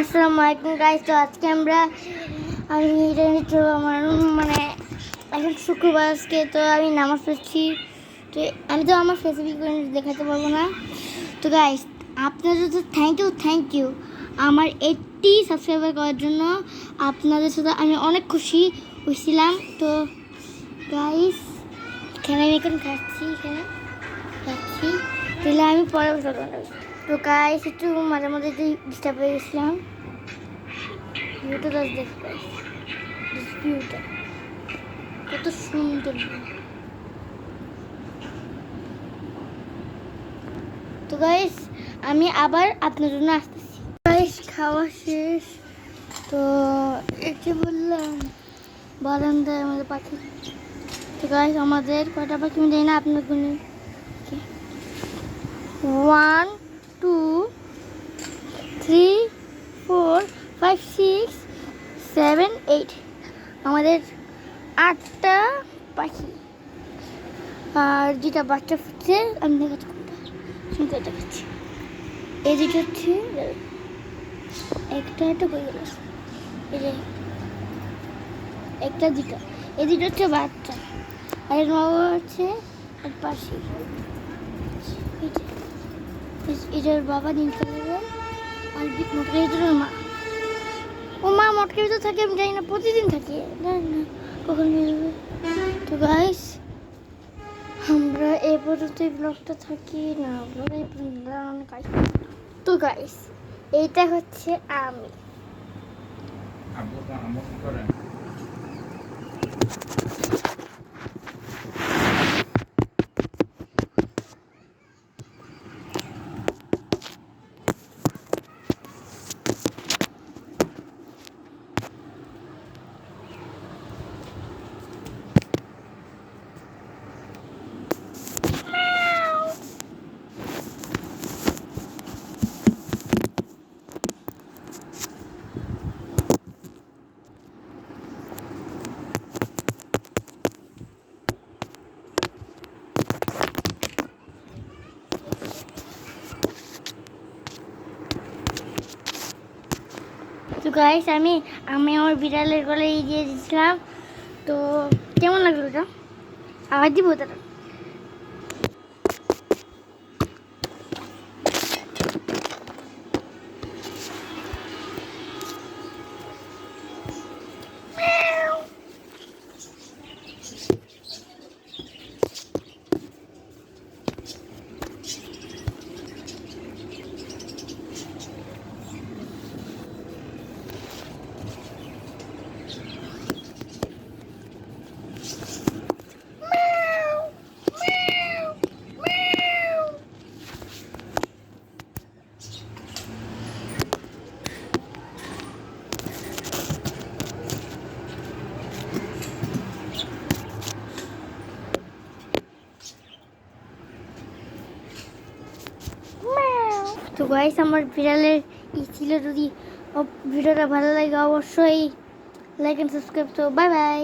আসসালামু আলাইকুম গাইস। তো আজকে আমি তো আমার মানে এখন শুক্রবার আজকে, তো আমি নামাজ পড়ছি। তো আমি তো আমার ফেসবুক দেখাতে পারবো না। তো গাইস, আপনাদের তো থ্যাংক ইউ আমার 80 সাবস্ক্রাইবার করার জন্য। আপনাদের সাথে আমি অনেক খুশি হয়েছিলাম। তো গাইস, এখানে আমি এখন খাচ্ছি তাহলে আমি পরে বলবো। তো গাইস, একটু মাঝে মাঝে ডিস্টার্ব হয়ে গেছিলাম। ভিউটা জাস্ট দেখো, ভিউটা কত সুন্দর। তো গাইস, আমি আবার আপনার জন্য আসতেছি। গাইস, খাওয়া শেষ। তো একটু বললাম বারান্দায় আমাদের পাখি। তো গাইস, আমাদের কয়টা পাখি আমি জানি না, আপনার গুনে 1 2 3 4 5 6 7 8 আমাদের 8টা পাখি। আর যেটা বাচ্চা ফুটছে আমি দেখাচ্ছি, শুনতে দেখাচ্ছি। এই দুটো হচ্ছে একটা বই গেল, এই যে একটা দুটো, এই দুটো হচ্ছে বাচ্চা। আর এর মা হচ্ছে আর পাশে এটার বাবা নীল কালারের। আর মোটকের ভিতরে মা, ও মা মোটকের ভিতরে থাকে আমি জানি না, প্রতিদিন থাকে, জানি না কখন বেরোবে। তো গাইস, আমরা এই পর্যন্ত ব্লগটা থাকি না, ব্লগ এই পর্যন্ত অনেক। তো গাইস, এইটা হচ্ছে আমি। তো গাইস, আমি আমার বিড়ালের গলায় দিয়ে দিয়েছিলাম। তো কেমন লাগলো ওটা? আবার দিব ওটা। তো গাইস, আমার বিড়ালের ছিল। যদি ভিডিওটা ভালো লাগে অবশ্যই লাইক এন্ড সাবস্ক্রাইব। তো বাই বাই।